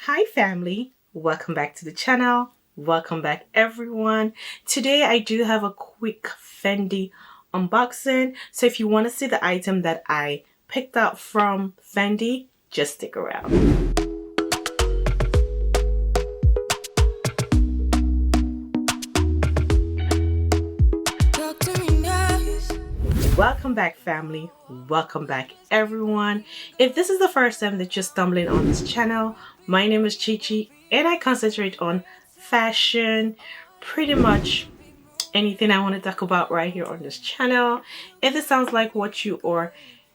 Hi family, welcome back to the channel. Welcome back everyone. Today I do have a quick Fendi unboxing. So if you want to see the item that I picked up from Fendi, just stick around. Welcome back family, welcome back everyone. If this is the first time that you're stumbling on this channel, my name is Chichi and I concentrate on fashion, pretty much anything I want to talk about right here on this channel. If it sounds like what you are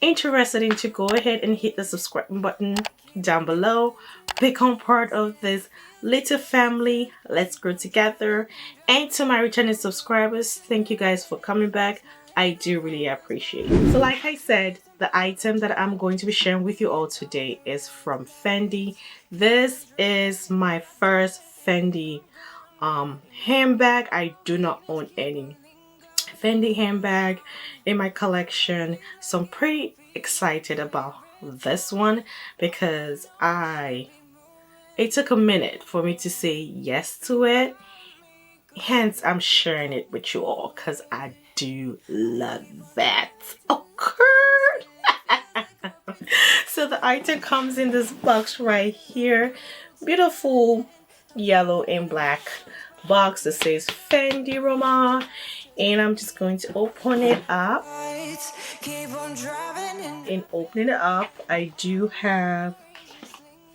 interested in, to go ahead and hit the subscribe button down below. Become part of this little family. Let's grow together. And to my returning subscribers, thank you guys for coming back. I do really appreciate it. So like I said, the item that I'm going to be sharing with you all today is from Fendi. This is my first Fendi handbag. I do not own any Fendi handbag in my collection, so I'm pretty excited about this one because it took a minute for me to say yes to it, hence I'm sharing it with you all because I do love that. Oh God. So the item comes in this box right here, beautiful yellow and black box that says Fendi Roma, and I'm just going to open it up. In opening it up, I do have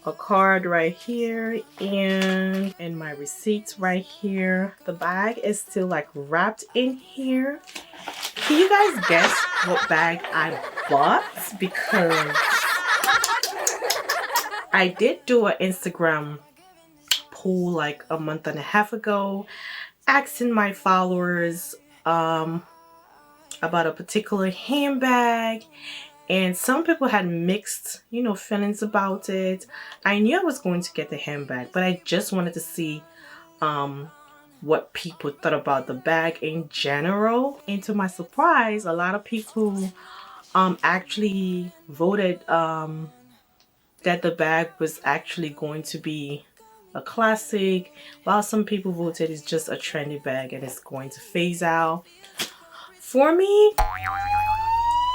a card right here and my receipts right here. The bag is still like wrapped in here. Can you guys guess what bag I bought? Because I did do an Instagram poll like a month and a half ago, asking my followers about a particular handbag, and some people had mixed feelings about it. I knew I was going to get the handbag, but I just wanted to see what people thought about the bag in general. And to my surprise, a lot of people actually voted that the bag was actually going to be a classic, while some people voted it's just a trendy bag and it's going to phase out. For me,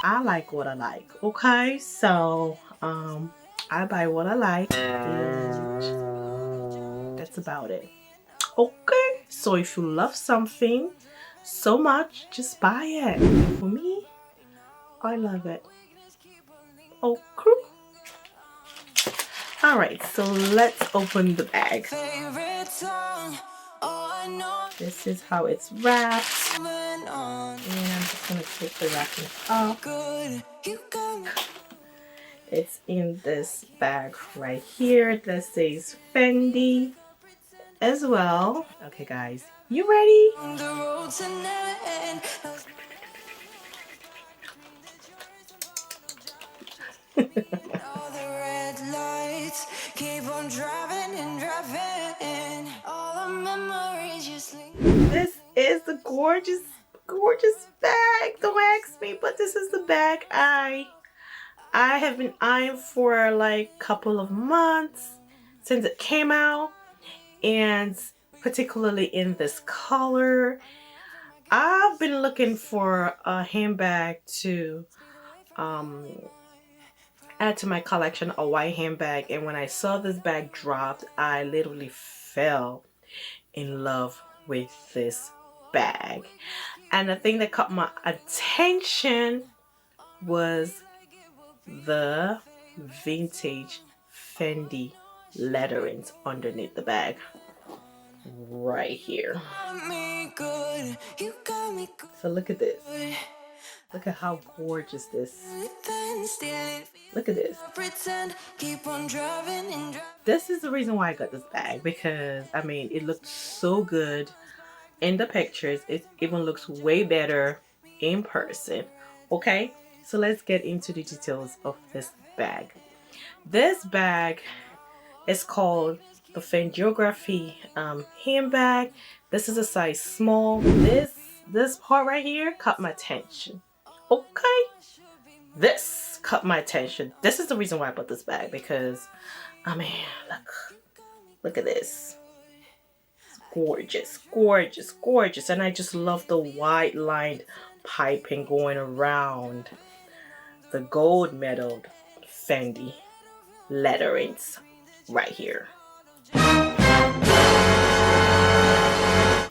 I like what I like, okay? So I buy what I like and that's about it. Okay, so if you love something so much, just buy it. For me, I love it. Okay. Alright, so let's open the bag. This is how it's wrapped. And I'm just going to take the wrapping off. It's in this bag right here that says Fendi as well. Okay guys, you ready? This is the gorgeous bag. Don't ask me, but this is the bag I have been eyeing for like a couple of months since it came out, and particularly in this color. I've been looking for a handbag to add to my collection, a white handbag, and when I saw this bag dropped, I literally fell in love with this bag. And the thing that caught my attention was the vintage Fendi letterings underneath the bag right here. So look at this. Look at how gorgeous this. Look at this. This is the reason why I got this bag, because I mean it looked so good in the pictures. It even looks way better in person. Okay, so let's get into the details of this bag. This bag is called the Fendigraphy handbag. This is a size small. This part right here caught my attention. Okay, this caught my attention. This is the reason why I bought this bag, because I mean, look, Look at this. Gorgeous, gorgeous, gorgeous. And I just love the white lined piping going around the gold medaled Fendi letterings right here.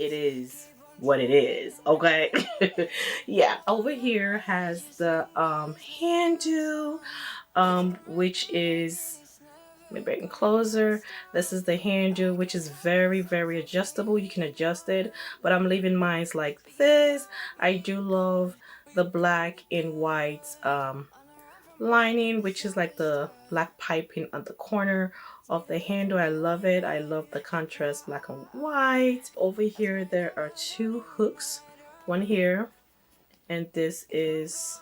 It is what it is, okay? Yeah, over here has the handle, which is, let me bring it closer. This is the handle, which is very, very adjustable. You can adjust it, but I'm leaving mine like this. I do love the black and white lining, which is like the black piping on the corner of the handle. I love it. I love the contrast black and white. Over here there are two hooks, one here, and this is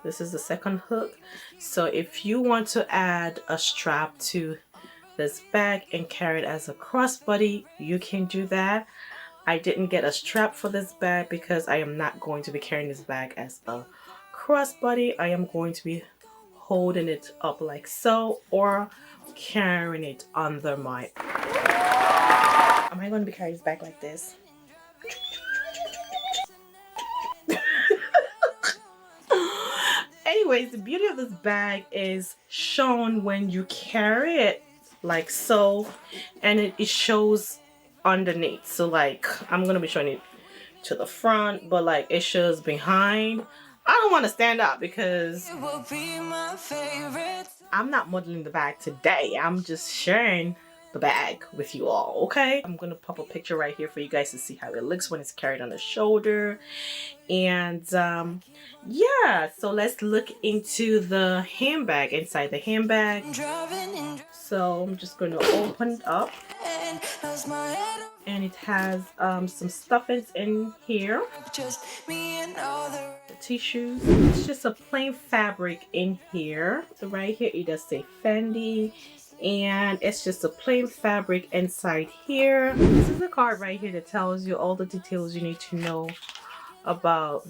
the second hook. So if you want to add a strap to this bag and carry it as a crossbody, you can do that. I didn't get a strap for this bag because I am not going to be carrying this bag as a crossbody. I am going to be holding it up like so, or carrying it under my am I going to be carrying this bag like this? Anyways, the beauty of this bag is shown when you carry it like so, and it shows underneath. So like I'm gonna be showing it to the front, but like it shows behind. I don't want to stand up because I'm not modeling the bag today. I'm just sharing the bag with you all, okay? I'm gonna pop a picture right here for you guys to see how it looks when it's carried on the shoulder. And yeah, so let's look into the handbag, inside the handbag. So I'm just going to open it up, and it has some stuffings in here, the tissues. It's just a plain fabric in here. So right here it does say Fendi, and it's just a plain fabric inside here. This is a card right here that tells you all the details you need to know about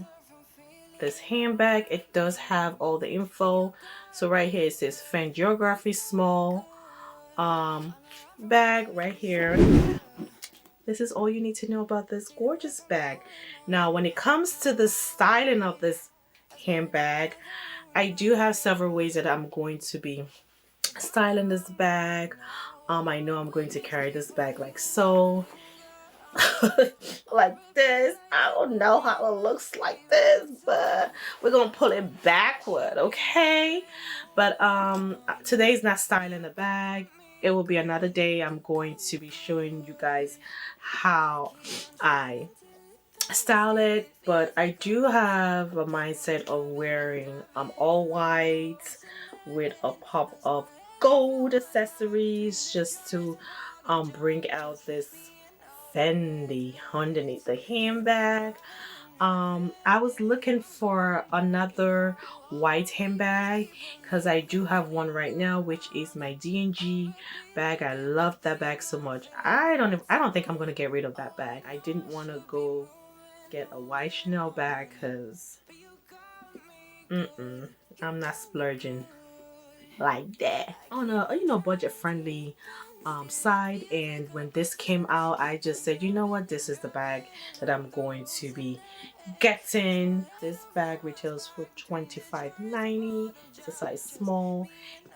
this handbag. It does have all the info. So right here it says Fendigraphy small bag right here. This is all you need to know about this gorgeous bag. Now when it comes to the styling of this handbag, I do have several ways that I'm going to be styling this bag. I know I'm going to carry this bag like so. Like this. I don't know how it looks like this, but we're gonna pull it backward, okay? But today's not styling the bag. It will be another day. I'm going to be showing you guys how I style it, but I do have a mindset of wearing all white with a pop of gold accessories, just to bring out this Fendi underneath the handbag. I was looking for another white handbag because I do have one right now, which is my D&G bag. I love that bag so much. I don't think I'm gonna get rid of that bag. I didn't want to go get a white Chanel bag because I'm not splurging like that on a budget friendly side. And when this came out, I just said, you know what, this is the bag that I'm going to be getting. This bag retails for $25.90. It's a size small,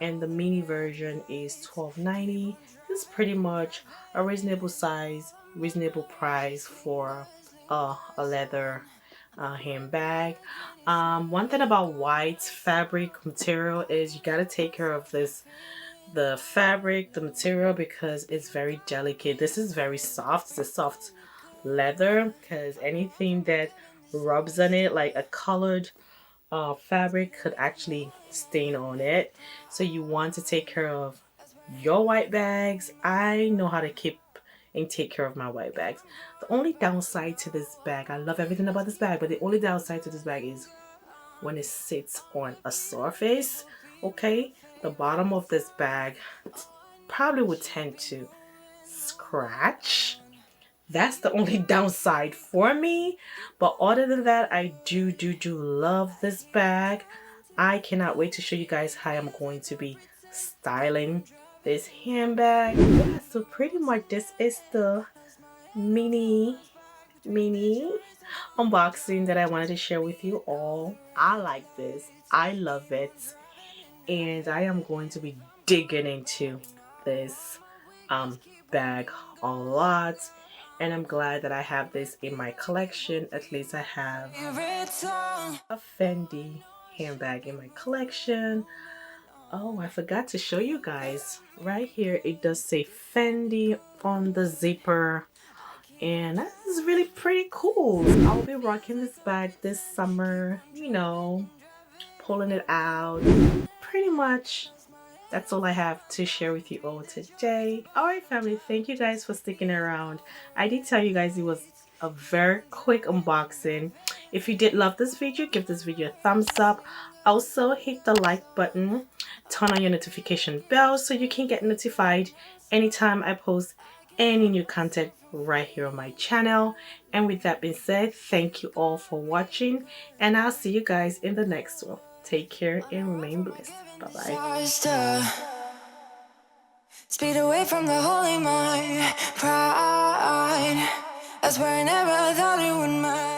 and the mini version is $12.90. This is pretty much a reasonable size, reasonable price for a leather handbag. One thing about white fabric material is you gotta take care of the fabric, the material, because it's very delicate. This is very soft. It's a soft leather, because anything that rubs on it, like a colored fabric, could actually stain on it. So you want to take care of your white bags. I know how to keep and take care of my white bags. The only downside to this bag, I love everything about this bag, but the only downside to this bag is when it sits on a surface, okay? The bottom of this bag probably would tend to scratch. That's the only downside for me. But other than that, I do love this bag. I cannot wait to show you guys how I'm going to be styling this handbag. Yeah, so pretty much this is the mini unboxing that I wanted to share with you all. I like this. I love it. And I am going to be digging into this bag a lot. And I'm glad that I have this in my collection. At least I have a Fendi handbag in my collection. Oh, I forgot to show you guys. Right here, it does say Fendi on the zipper. And that is really pretty cool. I'll be rocking this bag this summer, you know, pulling it out. Pretty much that's all I have to share with you all today. Alright family, thank you guys for sticking around. I did tell you guys it was a very quick unboxing. If you did love this video, give this video a thumbs up. Also hit the like button, turn on your notification bell so you can get notified anytime I post any new content right here on my channel. And with that being said, thank you all for watching, and I'll see you guys in the next one. Take care and remain blessed. Bye bye. Speed away from the holy mind, pride. That's where I never thought it would matter.